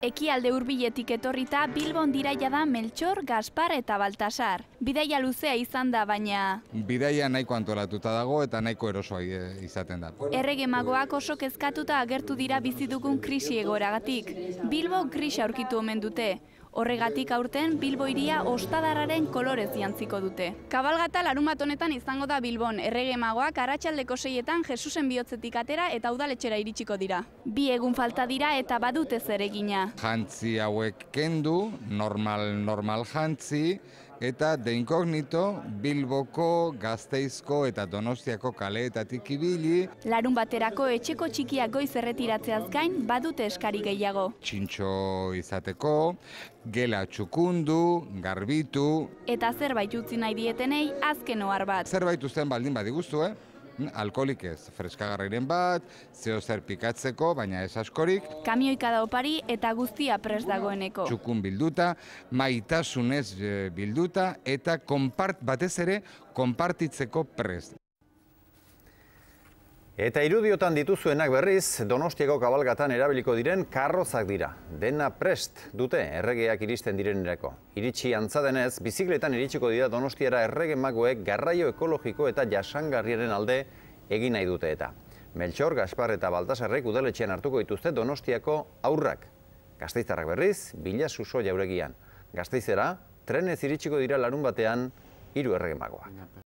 Ekialde hurbiletik etorrita Bilbon dira jada Meltxor, Gaspar eta Baltasar. Bidaia luzea izan da, baina bidaia nahiko antolatuta dago eta nahiko erosoa izaten da. errege magoak oso kezkatuta agertu dira bizi dugun krisi egoeragatik. Bilbo grisa aurkitu omen dute. Horregatik aurten Bilbo hiria ostadarraren kolorez jantziko dute. Kabalgata larunbat honetan izango da Bilbon. Errege magoak arratsaldeko 6etan Jesusen bihotzetik atera eta udaletxera iritsiko dira. 2 egun falta dira eta badute zeregina. Jantzi hauek kendu, normal jantzi, eta de inkognito Bilboko, Gasteizko eta Donostiako kaleetatik ibili. Larun baterako etxeko txikiak goiz erretiratzeaz gain badute eskari gehiago. Txintxo izateko, gela txukundu, garbitu. Eta zerbait utzi nahi dietenei azken ohar bat. Zerbait uzten baldin badiguztu, alkoholik ez, freskagarriren bat, zeo zer pikatzeko, baina ez askorik. Kamioikada opari eta guztia prest dagoeneko. Txukun bilduta, maitasunez bilduta eta batez ere konpartitzeko prest. Eta irudiotan dituzuenak berriz, Donostiako kabalgatan erabiliko diren karrozak dira. Dena prest dute erregeak iristen direnerako. Iritsi antza denez, bizikletan iritsiko dira Donostiara errege magoek garraio ekologiko eta jasangarriaren alde egin nahi dute eta. Meltxor, Gaspar eta Baltasarrek udaletxean hartuko dituzte Donostiako haurrak. Gasteiztarrak berriz, Bilasuso jauregian. Gasteizera, trenez iritsiko dira larun batean 3 errege magoak.